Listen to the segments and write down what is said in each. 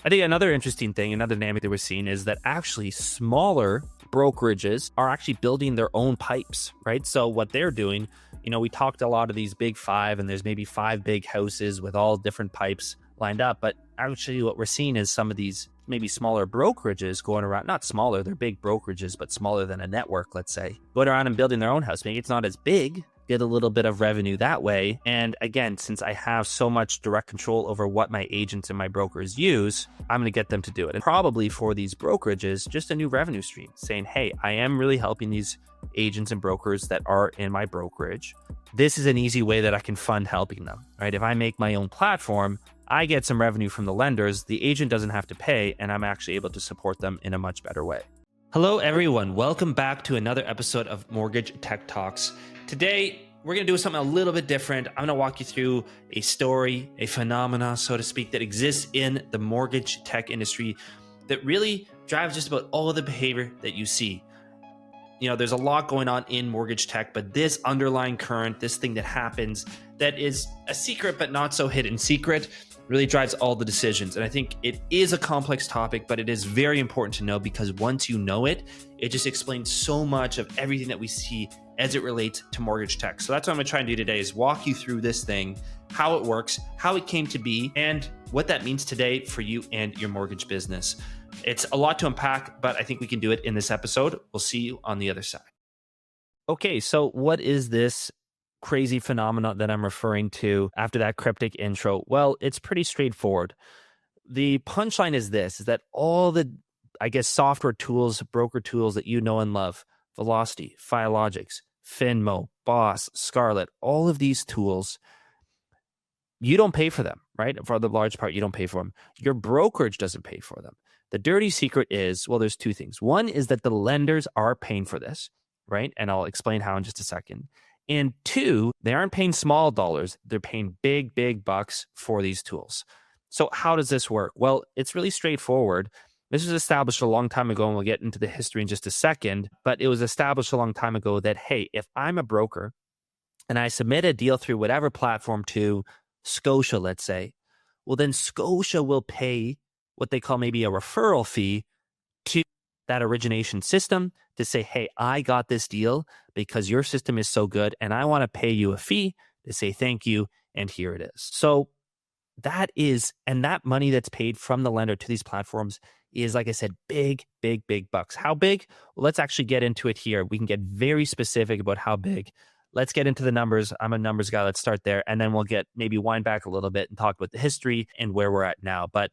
I think another interesting thing, another dynamic that we're seeing is that actually smaller brokerages are actually building their own pipes, right? So what they're doing, we talked a lot of these big five, and there's maybe 5 big houses with all different pipes lined up. But actually what we're seeing is some of these maybe smaller brokerages going around, not smaller, they're big brokerages, but smaller than a network, let's say, going around and building their own house. Maybe it's not as big, get a little bit of revenue that way. And again, since I have so much direct control over what my agents and my brokers use, I'm going to get them to do it. And probably for these brokerages, just a new revenue stream saying, hey, I am really helping these agents and brokers that are in my brokerage. This is an easy way that I can fund helping them, right? If I make my own platform, I get some revenue from the lenders, the agent doesn't have to pay, and I'm actually able to support them in a much better way. Hello, everyone. Welcome back to another episode of Mortgage Tech Talks. Today, we're going to do something a little bit different. I'm going to walk you through a story, a phenomena, so to speak, that exists in the mortgage tech industry that really drives just about all of the behavior that you see. There's a lot going on in mortgage tech, but this underlying current, this thing that happens that is a secret but not so hidden secret, really drives all the decisions. And I think it is a complex topic, but it is very important to know because once you know it, it just explains so much of everything that we see as it relates to mortgage tech. So that's what I'm going to try and do today is walk you through this thing, how it works, how it came to be, and what that means today for you and your mortgage business. It's a lot to unpack, but I think we can do it in this episode. We'll see you on the other side. Okay, so what is this crazy phenomenon that I'm referring to after that cryptic intro? Well, it's pretty straightforward. The punchline is this, is that all the, software tools, broker tools that you know and love, Velocity, Filogix, Finmo, Boss, Scarlet, all of these tools, you don't pay for them, right? For the large part, you don't pay for them. Your brokerage doesn't pay for them. The dirty secret is, well, there's 2 things. One is that the lenders are paying for this, right? And I'll explain how in just a second. And 2, they aren't paying small dollars. They're paying big, big bucks for these tools. So how does this work? Well, it's really straightforward. This was established a long time ago, and we'll get into the history in just a second, but it was established a long time ago that, hey, if I'm a broker and I submit a deal through whatever platform to Scotia, let's say, well, then Scotia will pay what they call maybe a referral fee to that origination system to say, hey, I got this deal because your system is so good, and I want to pay you a fee to say thank you, and here it is. So that money that's paid from the lender to these platforms is, like I said, big, big, big bucks. How big? Well, let's actually get into it here. We can get very specific about how big. Let's get into the numbers. I'm a numbers guy. Let's start there. And then we'll maybe wind back a little bit and talk about the history and where we're at now. But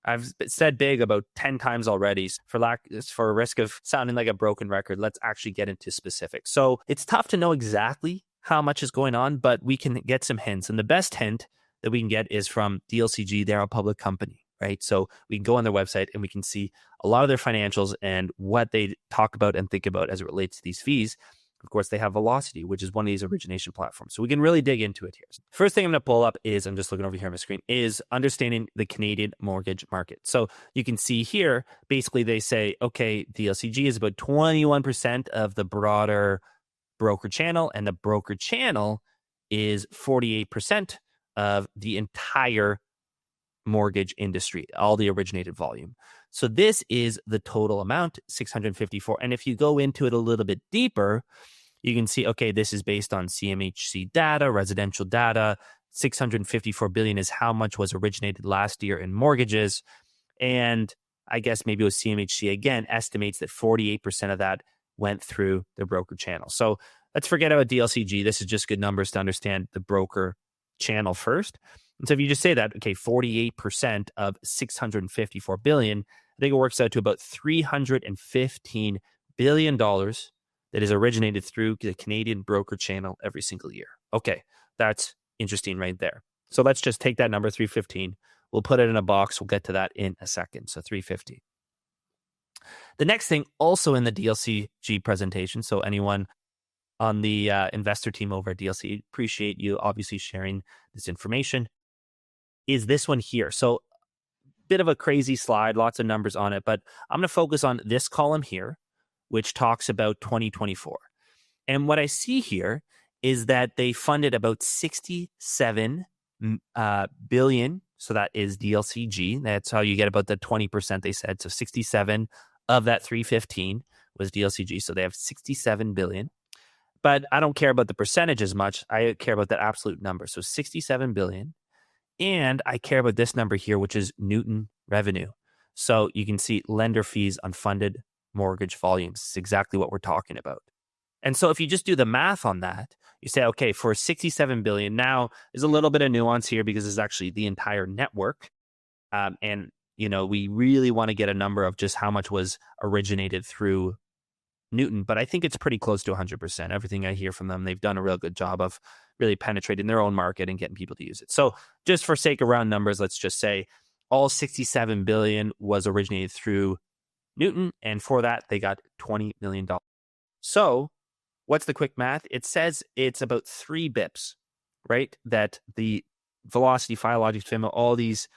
I've said big about 10 times already. For risk of sounding like a broken record, let's actually get into specifics. So it's tough to know exactly how much is going on, but we can get some hints. And the best hint that we can get is from DLCG. They're a public company, right? So we can go on their website and we can see a lot of their financials and what they talk about and think about as it relates to these fees. Of course, they have Velocity, which is one of these origination platforms. So we can really dig into it here. First thing I'm going to pull up is, I'm just looking over here on my screen, is understanding the Canadian mortgage market. So you can see here, basically they say, okay, the LCG is about 21% of the broader broker channel, and the broker channel is 48% of the entire mortgage industry, all the originated volume. So this is the total amount, 654. And if you go into it a little bit deeper, you can see, okay, this is based on CMHC data, residential data. 654 billion is how much was originated last year in mortgages. And I guess maybe it was CMHC again, estimates that 48% of that went through the broker channel. So let's forget about DLCG. This is just good numbers to understand the broker channel first. And so if you just say that, okay, 48% of 654 billion, I think it works out to about $315 billion that is originated through the Canadian broker channel every single year. Okay, that's interesting right there. So let's just take that number, 315. We'll put it in a box. We'll get to that in a second. So 350. The next thing also in the DLCG presentation, so anyone on the investor team over at DLC, appreciate you obviously sharing this information, is this one here. So bit of a crazy slide, lots of numbers on it, but I'm going to focus on this column here, which talks about 2024. And what I see here is that they funded about 67 billion, So that is DLCG. That's how you get about the 20% they said. So 67 of that 315 was DLCG. So they have 67 billion. But I don't care about the percentage as much. I care about that absolute number. So 67 billion. And I care about this number here, which is Newton revenue. So you can see lender fees on funded mortgage volumes. It's exactly what we're talking about. And so if you just do the math on that, you say, okay, for 67 billion, now there's a little bit of nuance here because it's actually the entire network. And, we really want to get a number of just how much was originated through Newton, but I think it's pretty close to 100%. Everything I hear from them, they've done a real good job of really penetrating their own market and getting people to use it. So just for sake of round numbers, let's just say all 67 billion was originated through Newton. And for that, they got $20 million. So what's the quick math? It says it's about 3 bips, right? That the Velocity, Filogix, Finmo, all these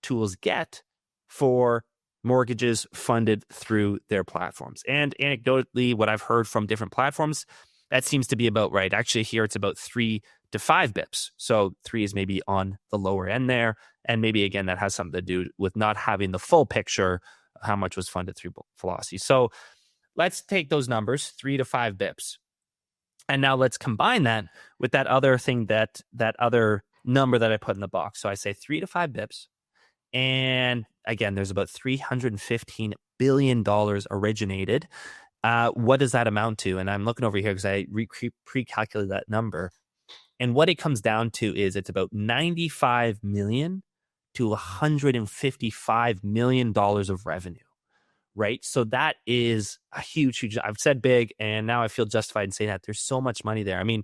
tools get for mortgages funded through their platforms. And anecdotally, what I've heard from different platforms, that seems to be about right. Actually, here it's about 3 to 5 bips. So 3 is maybe on the lower end there. And maybe, again, that has something to do with not having the full picture, how much was funded through Velocity. So let's take those numbers, 3 to 5 bips. And now let's combine that with that other thing, that other number that I put in the box. So I say 3 to 5 bips. And again, there's about $315 billion originated. What does that amount to? And I'm looking over here because I pre-calculated that number. And what it comes down to is it's about $95 million to $155 million of revenue, right? So that is a huge, I've said big, and now I feel justified in saying that there's so much money there. I mean,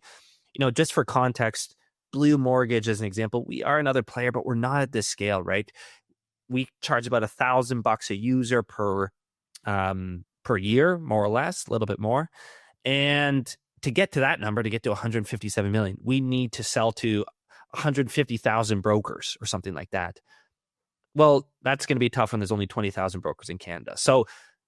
just for context, Blue Mortgage, as an example, we are another player, but we're not at this scale, right? We charge about $1,000 a user per year, more or less, a little bit more. And to get to that number, to get to 157 million, we need to sell to 150,000 brokers or something like that. Well, that's going to be tough when there's only 20,000 brokers in Canada. So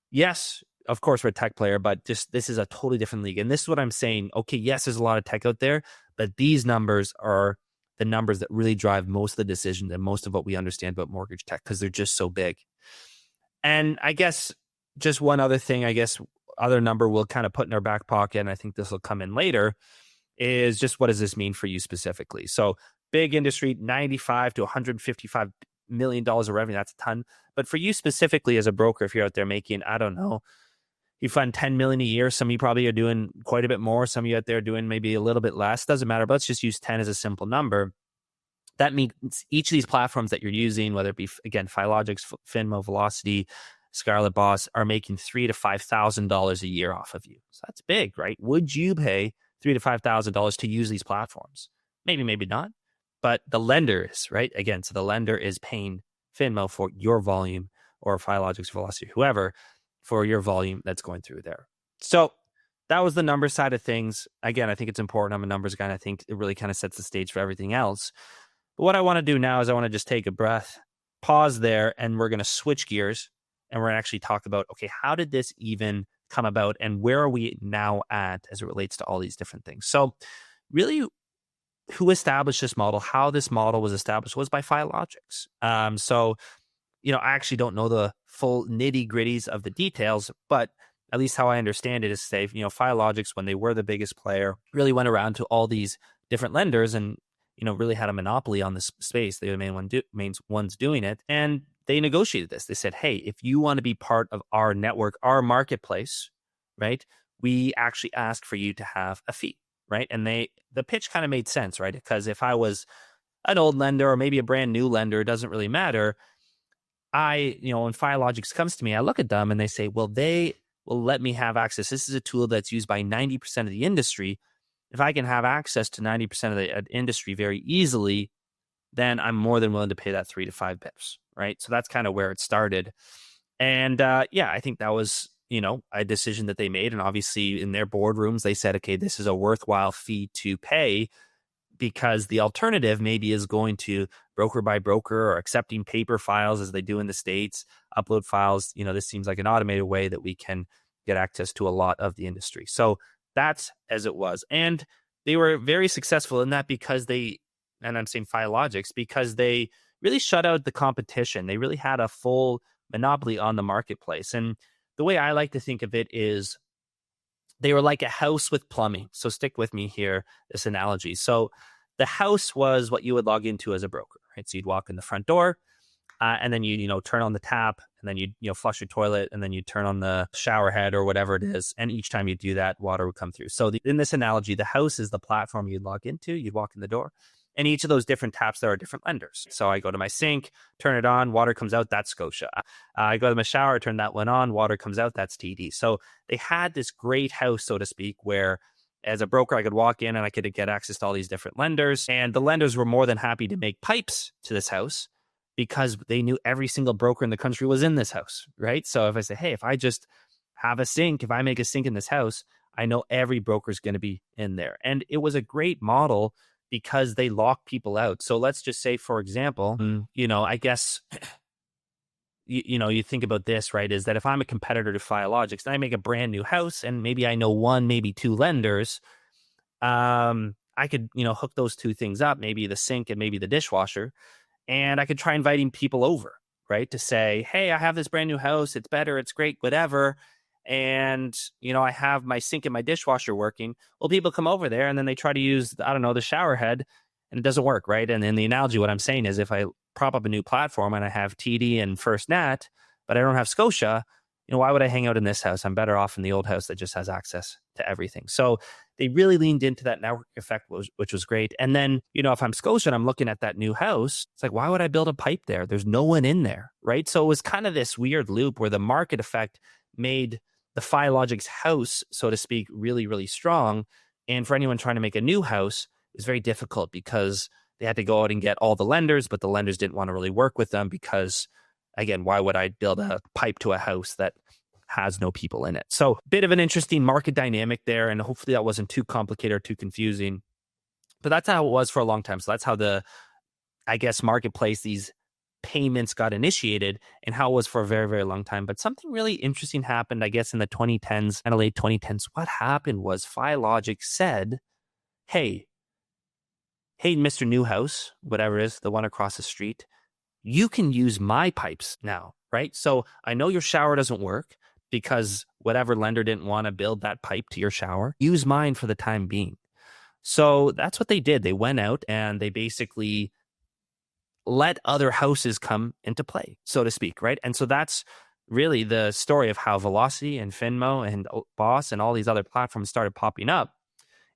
yes, of course, we're a tech player, but just this is a totally different league. And this is what I'm saying. Okay, yes, there's a lot of tech out there, but these numbers are the numbers that really drive most of the decisions and most of what we understand about mortgage tech because they're just so big. And I guess just one other thing, other number we'll kind of put in our back pocket, and I think this will come in later, is just what does this mean for you specifically? So big industry, $95 to $155 million of revenue. That's a ton. But for you specifically as a broker, if you're out there making, I don't know, you fund $10 million a year. Some of you probably are doing quite a bit more. Some of you out there are doing maybe a little bit less. Doesn't matter, but let's just use 10 as a simple number. That means each of these platforms that you're using, whether it be, again, Filogix, Finmo, Velocity, Scarlet Boss, are making $3,000 to $5,000 a year off of you. So that's big, right? Would you pay $3,000 to $5,000 to use these platforms? Maybe, maybe not. But the lender is, right? Again, so the lender is paying Finmo for your volume, or Filogix, Velocity, whoever, for your volume that's going through there. So that was the number side of things. Again, I think it's important. I'm a numbers guy, and I think it really kind of sets the stage for everything else. But what I want to do now is I want to just take a breath, pause there, and we're going to switch gears, and we're going to actually talk about, okay, how did this even come about, and where are we now at as it relates to all these different things? So really, who established this model, how this model was established was by Filogix. I actually don't know the full nitty gritties of the details, but at least how I understand it is safe. Filogix, when they were the biggest player, really went around to all these different lenders and, really had a monopoly on this space. They were the main ones doing it. And they negotiated this. They said, hey, if you want to be part of our network, our marketplace, right, we actually ask for you to have a fee, right? And the pitch kind of made sense, right? Because if I was an old lender or maybe a brand new lender, it doesn't really matter. When Filogix comes to me, I look at them and they say, well, they will let me have access. This is a tool that's used by 90% of the industry. If I can have access to 90% of the industry very easily, then I'm more than willing to pay that 3 to 5 bips, right? So that's kind of where it started. And I think that was, a decision that they made. And obviously in their boardrooms, they said, okay, this is a worthwhile fee to pay, because the alternative maybe is going to broker by broker or accepting paper files as they do in the States, upload files. This seems like an automated way that we can get access to a lot of the industry. So that's as it was. And they were very successful in that because and I'm saying Filogix, because they really shut out the competition. They really had a full monopoly on the marketplace. And the way I like to think of it is they were like a house with plumbing. So stick with me here, this analogy. So the house was what you would log into as a broker, right? So you'd walk in the front door, and then you turn on the tap, and then you flush your toilet, and then you turn on the shower head or whatever it is. And each time you do that, water would come through. So in this analogy, the house is the platform you'd log into. You'd walk in the door, and each of those different taps, there are different lenders. So I go to my sink, turn it on, water comes out, that's Scotia. I go to my shower, turn that one on, water comes out, that's TD. So they had this great house, so to speak, where as a broker, I could walk in and I could get access to all these different lenders. And the lenders were more than happy to make pipes to this house because they knew every single broker in the country was in this house, right? So if I say, hey, if I just have a sink, if I make a sink in this house, I know every broker is going to be in there. And it was a great model because they lock people out. So let's just say, for example, I guess, you think about this, right, is that if I'm a competitor to Filogix and I make a brand new house and maybe I know one, maybe two lenders, I could, hook those two things up, maybe the sink and maybe the dishwasher. And I could try inviting people over, right, to say, hey, I have this brand new house. It's better. It's great, whatever. And, I have my sink and my dishwasher working. Well, people come over there and then they try to use, I don't know, the shower head and it doesn't work, right? And in the analogy, what I'm saying is if I prop up a new platform and I have TD and First Nat, but I don't have Scotia, why would I hang out in this house? I'm better off in the old house that just has access to everything. So they really leaned into that network effect, which was great. And then, if I'm Scotia and I'm looking at that new house, it's like, why would I build a pipe there? There's no one in there, right? So it was kind of this weird loop where the market effect made the Filogix house, so to speak, really, really strong. And for anyone trying to make a new house, it was very difficult because they had to go out and get all the lenders, but the lenders didn't want to really work with them because, again, why would I build a pipe to a house that has no people in it? So bit of an interesting market dynamic there. And hopefully that wasn't too complicated or too confusing. But that's how it was for a long time. So that's how the, marketplace, these payments got initiated and how it was for a very, very long time. But something really interesting happened, in the 2010s, kind of late 2010s. What happened was Filogix said, hey, Mr. Newhouse, whatever it is, the one across the street, you can use my pipes now, right? So I know your shower doesn't work because whatever lender didn't want to build that pipe to your shower. Use mine for the time being. So that's what they did. They went out and they basically let other houses come into play, so to speak, right? And so that's really the story of how Velocity and Finmo and Boss and all these other platforms started popping up,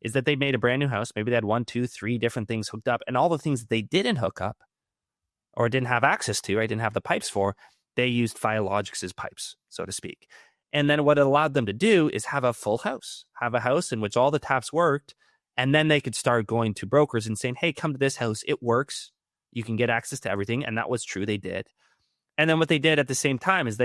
is that they made a brand new house. Maybe they had 1, 2, 3 different things hooked up, and all the things that they didn't hook up or didn't have access to, right, didn't have the pipes for, they used Filogix's pipes, so to speak. And then what it allowed them to do is have a full house, have a house in which all the taps worked, and then they could start going to brokers and saying, hey, come to this house. It works. You can get access to everything. And that was true. They did. And then what they did at the same time is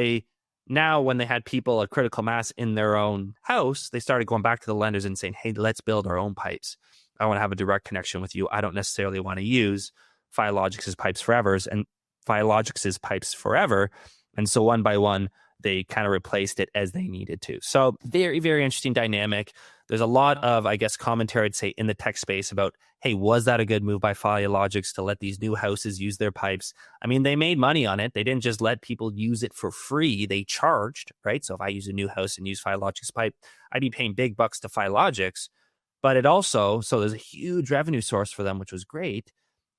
now when they had people, a critical mass in their own house, they started going back to the lenders and saying, hey, let's build our own pipes. I want to have a direct connection with you. I don't necessarily want to use Filogix's pipes forever. And so one by one, they kind of replaced it as they needed to. So very, very interesting dynamic. There's a lot of, commentary, I'd say, in the tech space about, hey, was that a good move by Filogix to let these new houses use their pipes? I mean, they made money on it. They didn't just let people use it for free. They charged, right? So if I use a new house and use Filogix pipe, I'd be paying big bucks to Filogix. But it also, so there's a huge revenue source for them, which was great.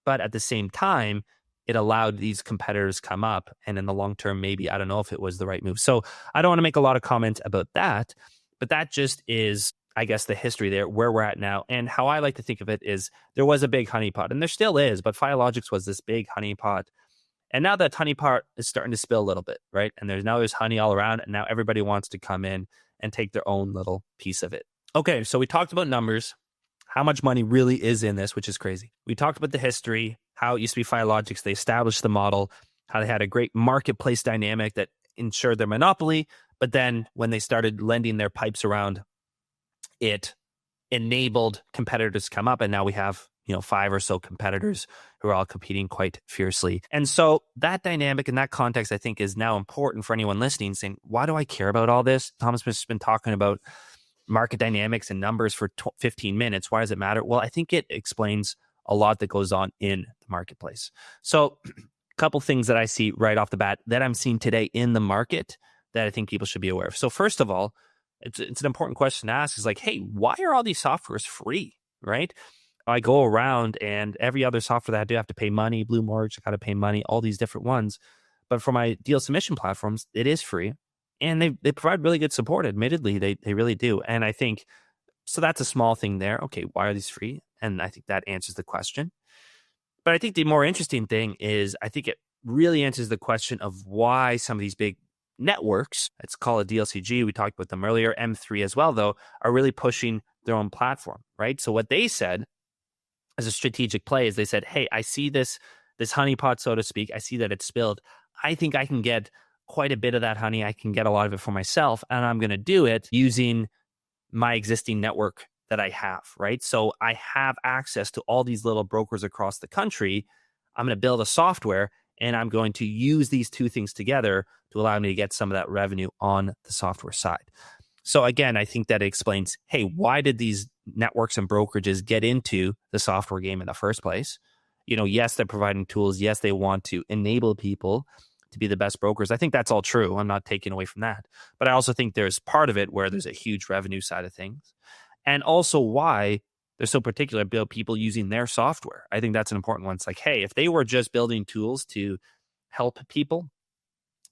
But at the same time, it allowed these competitors come up. And in the long term, maybe, I don't know if it was the right move. So I don't want to make a lot of comment about that, but that just is, the history there, where we're at now. And how I like to think of it is there was a big honeypot, and there still is, but Filogix was this big honeypot. And now that honeypot is starting to spill a little bit, right? And there's honey all around, and now everybody wants to come in and take their own little piece of it. Okay, so we talked about numbers, how much money really is in this, which is crazy. We talked about the history, how it used to be Filogix. They established the model, how they had a great marketplace dynamic that ensured their monopoly. But then when they started lending their pipes around, it enabled competitors to come up. And now we have, 5 or so competitors who are all competing quite fiercely. And so that dynamic and that context, I think, is now important for anyone listening, saying, why do I care about all this? Thomas has been talking about market dynamics and numbers for 15 minutes. Why does it matter? Well, I think it explains a lot that goes on in the marketplace. So couple things that I see right off the bat that I'm seeing today in the market that I think people should be aware of. So first of all, it's an important question to ask is like, hey, why are all these softwares free, right? I go around and every other software that I do have to pay money, Blue Mortgage, I got to pay money, all these different ones. But for my deal submission platforms, it is free. And they provide really good support. Admittedly, they really do. And I think, so that's a small thing there. Okay, why are these free? And I think that answers the question. But I think the more interesting thing is I think it really answers the question of why some of these big networks, let's call it DLCG, we talked about them earlier, M3 as well, though, are really pushing their own platform, right? So what they said as a strategic play is they said, hey, I see this honeypot, so to speak. I see that it's spilled. I think I can get quite a bit of that honey. I can get a lot of it for myself, and I'm going to do it using my existing network that I have, right? So I have access to all these little brokers across the country. I'm going to build a software, and I'm going to use these two things together to allow me to get some of that revenue on the software side. So again, I think that explains, hey, why did these networks and brokerages get into the software game in the first place? Yes, they're providing tools. Yes, they want to enable people to be the best brokers. I think that's all true. I'm not taking away from that. But I also think there's part of it where there's a huge revenue side of things. And also why they're so particular about people using their software. I think that's an important one. It's like, hey, if they were just building tools to help people,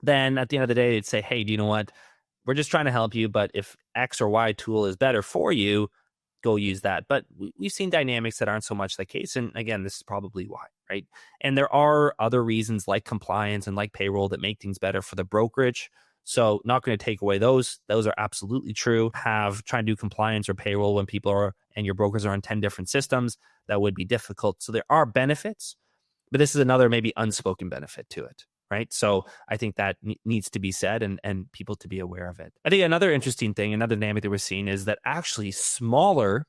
then at the end of the day, they'd say, hey, do you know what? We're just trying to help you, but if X or Y tool is better for you, go use that. But we've seen dynamics that aren't so much the case. And again, this is probably why, right? And there are other reasons like compliance and like payroll that make things better for the brokerage. So not going to take away those. Those are absolutely true. Trying to do compliance or payroll when people are and your brokers are on 10 different systems, that would be difficult. So there are benefits, but this is another maybe unspoken benefit to it. Right. So I think that needs to be said and people to be aware of it. I think another interesting thing, another dynamic that we're seeing is that actually smaller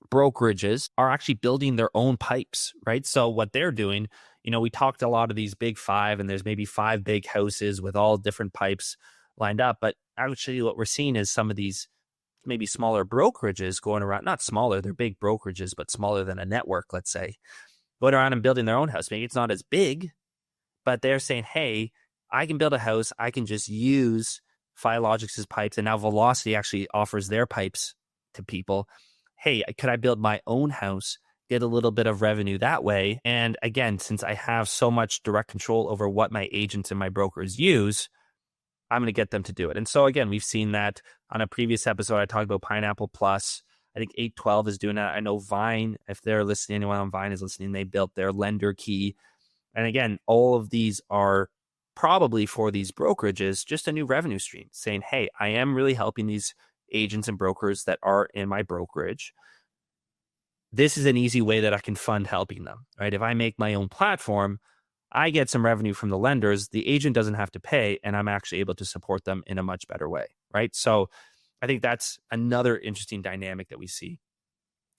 brokerages are actually building their own pipes. Right. So what they're doing, we talked a lot of these big five, and there's maybe 5 big houses with all different pipes lined up. But actually what we're seeing is some of these maybe smaller brokerages going around, not smaller, they're big brokerages, but smaller than a network, let's say, going around and building their own house. Maybe it's not as big, but they're saying, hey, I can build a house. I can just use Filogix's pipes. And now Velocity actually offers their pipes to people. Hey, could I build my own house, get a little bit of revenue that way? And again, since I have so much direct control over what my agents and my brokers use, I'm going to get them to do it. And so again, we've seen that on a previous episode. I talked about Pineapple Plus. I think 812 is doing that. I know Vine, if they're listening, anyone on Vine is listening, they built their lender key. And again, all of these are probably for these brokerages, just a new revenue stream saying, hey, I am really helping these agents and brokers that are in my brokerage. This is an easy way that I can fund helping them, right? If I make my own platform, I get some revenue from the lenders. The agent doesn't have to pay, and I'm actually able to support them in a much better way, right? So I think that's another interesting dynamic that we see.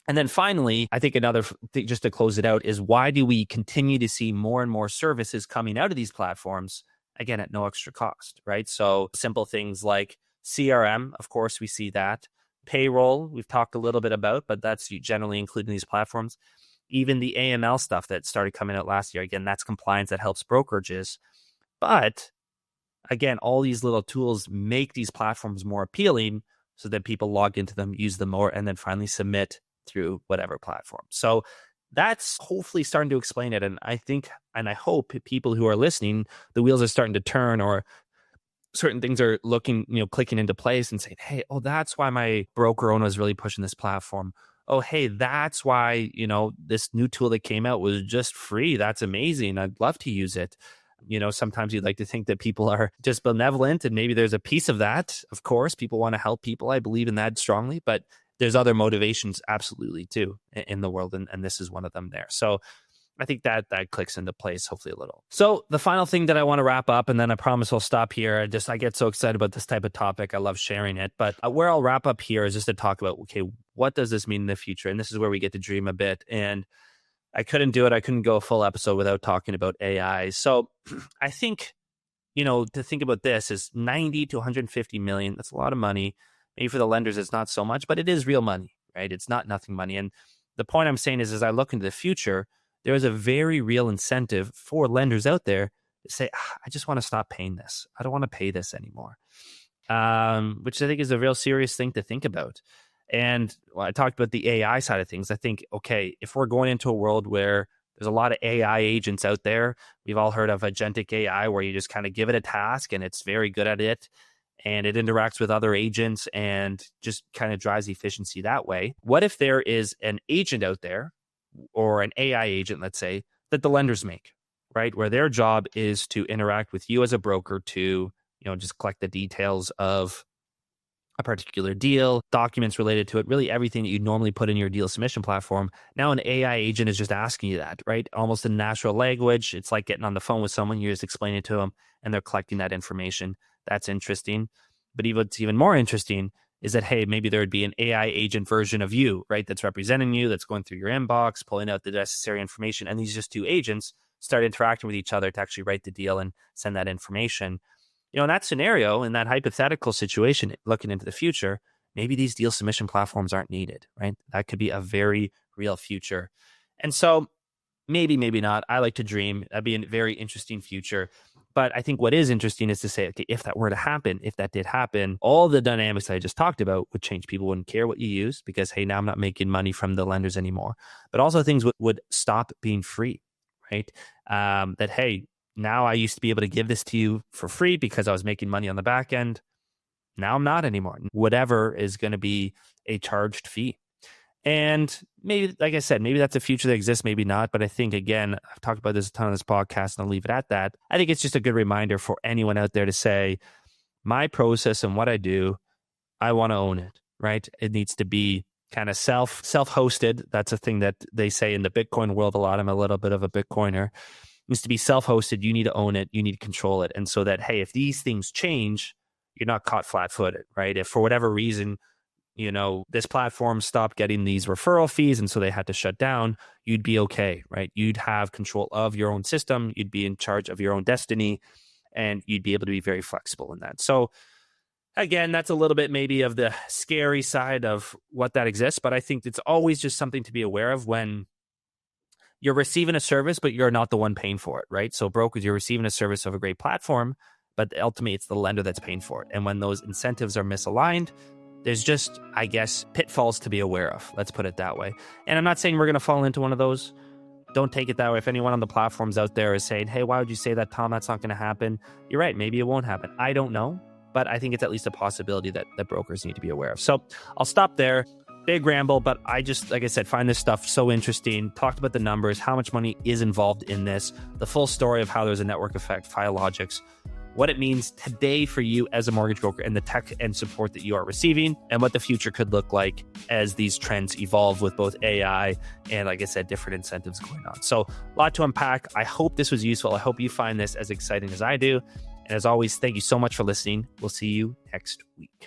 And then finally, I think another thing, just to close it out, is why do we continue to see more and more services coming out of these platforms, again, at no extra cost, right? So simple things like CRM, of course, we see that. Payroll, we've talked a little bit about, but that's generally included in these platforms. Even the AML stuff that started coming out last year, again, that's compliance that helps brokerages. But again, all these little tools make these platforms more appealing so that people log into them, use them more, and then finally submit through whatever platform. So that's hopefully starting to explain it. And I think, and I hope people who are listening, the wheels are starting to turn, or certain things are looking, clicking into place and saying, hey, oh, that's why my broker owner is really pushing this platform. Oh, hey, that's why, this new tool that came out was just free. That's amazing. I'd love to use it. Sometimes you'd like to think that people are just benevolent, and maybe there's a piece of that. Of course, people want to help people. I believe in that strongly, but there's other motivations absolutely too in the world. And this is one of them there. So I think that clicks into place hopefully a little. So the final thing that I want to wrap up, and then I promise I'll stop here. I get so excited about this type of topic. I love sharing it. But where I'll wrap up here is just to talk about, okay, what does this mean in the future? And this is where we get to dream a bit. And I couldn't do it. I couldn't go a full episode without talking about AI. So I think, to think about this is 90 to 150 million. That's a lot of money. Maybe for the lenders, it's not so much, but it is real money, right? It's not nothing money. And the point I'm saying is, as I look into the future, there is a very real incentive for lenders out there to say, I just want to stop paying this. I don't want to pay this anymore, which I think is a real serious thing to think about. And I talked about the AI side of things. I think, okay, if we're going into a world where there's a lot of AI agents out there, we've all heard of agentic AI, where you just kind of give it a task and it's very good at it, and it interacts with other agents and just kind of drives efficiency that way. What if there is an agent out there, or an AI agent, let's say, that the lenders make, right? Where their job is to interact with you as a broker to, just collect the details of a particular deal, documents related to it, really everything that you normally put in your deal submission platform. Now an AI agent is just asking you that, right? Almost in natural language. It's like getting on the phone with someone, you're just explaining it to them and they're collecting that information. That's interesting. But what's even more interesting is that, hey, maybe there would be an AI agent version of you, right? That's representing you, that's going through your inbox, pulling out the necessary information. And these just two agents start interacting with each other to actually write the deal and send that information. In that scenario, in that hypothetical situation, looking into the future, maybe these deal submission platforms aren't needed, right? That could be a very real future. And so maybe not. I like to dream. That'd be a very interesting future. But I think what is interesting is to say, okay, if that were to happen, if that did happen, all the dynamics I just talked about would change. People wouldn't care what you use because, hey, now I'm not making money from the lenders anymore. But also things would stop being free, right? That, hey, now I used to be able to give this to you for free because I was making money on the back end. Now I'm not anymore. Whatever is going to be a charged fee. And maybe, like I said, maybe that's a future that exists, maybe not. But I think, again, I've talked about this a ton on this podcast and I'll leave it at that. I think it's just a good reminder for anyone out there to say, my process and what I do, I want to own it, right? It needs to be kind of self-hosted. That's a thing that they say in the Bitcoin world a lot. I'm a little bit of a Bitcoiner. It needs to be self-hosted. You need to own it. You need to control it. And so that, hey, if these things change, you're not caught flat-footed, right? If for whatever reason, this platform stopped getting these referral fees and so they had to shut down, you'd be okay, right? You'd have control of your own system. You'd be in charge of your own destiny, and you'd be able to be very flexible in that. So again, that's a little bit maybe of the scary side of what that exists, but I think it's always just something to be aware of when you're receiving a service, but you're not the one paying for it, right? So brokers, you're receiving a service of a great platform, but ultimately it's the lender that's paying for it. And when those incentives are misaligned, there's just, I guess, pitfalls to be aware of. Let's put it that way. And I'm not saying we're going to fall into one of those. Don't take it that way. If anyone on the platforms out there is saying, hey, why would you say that, Tom? That's not going to happen. You're right. Maybe it won't happen. I don't know. But I think it's at least a possibility that brokers need to be aware of. So I'll stop there. Big ramble, but I just, like I said, find this stuff so interesting. Talked about the numbers, how much money is involved in this, the full story of how there's a network effect, Filogix, what it means today for you as a mortgage broker and the tech and support that you are receiving, and what the future could look like as these trends evolve with both AI and, like I said, different incentives going on. So a lot to unpack. I hope this was useful. I hope you find this as exciting as I do. And as always, thank you so much for listening. We'll see you next week.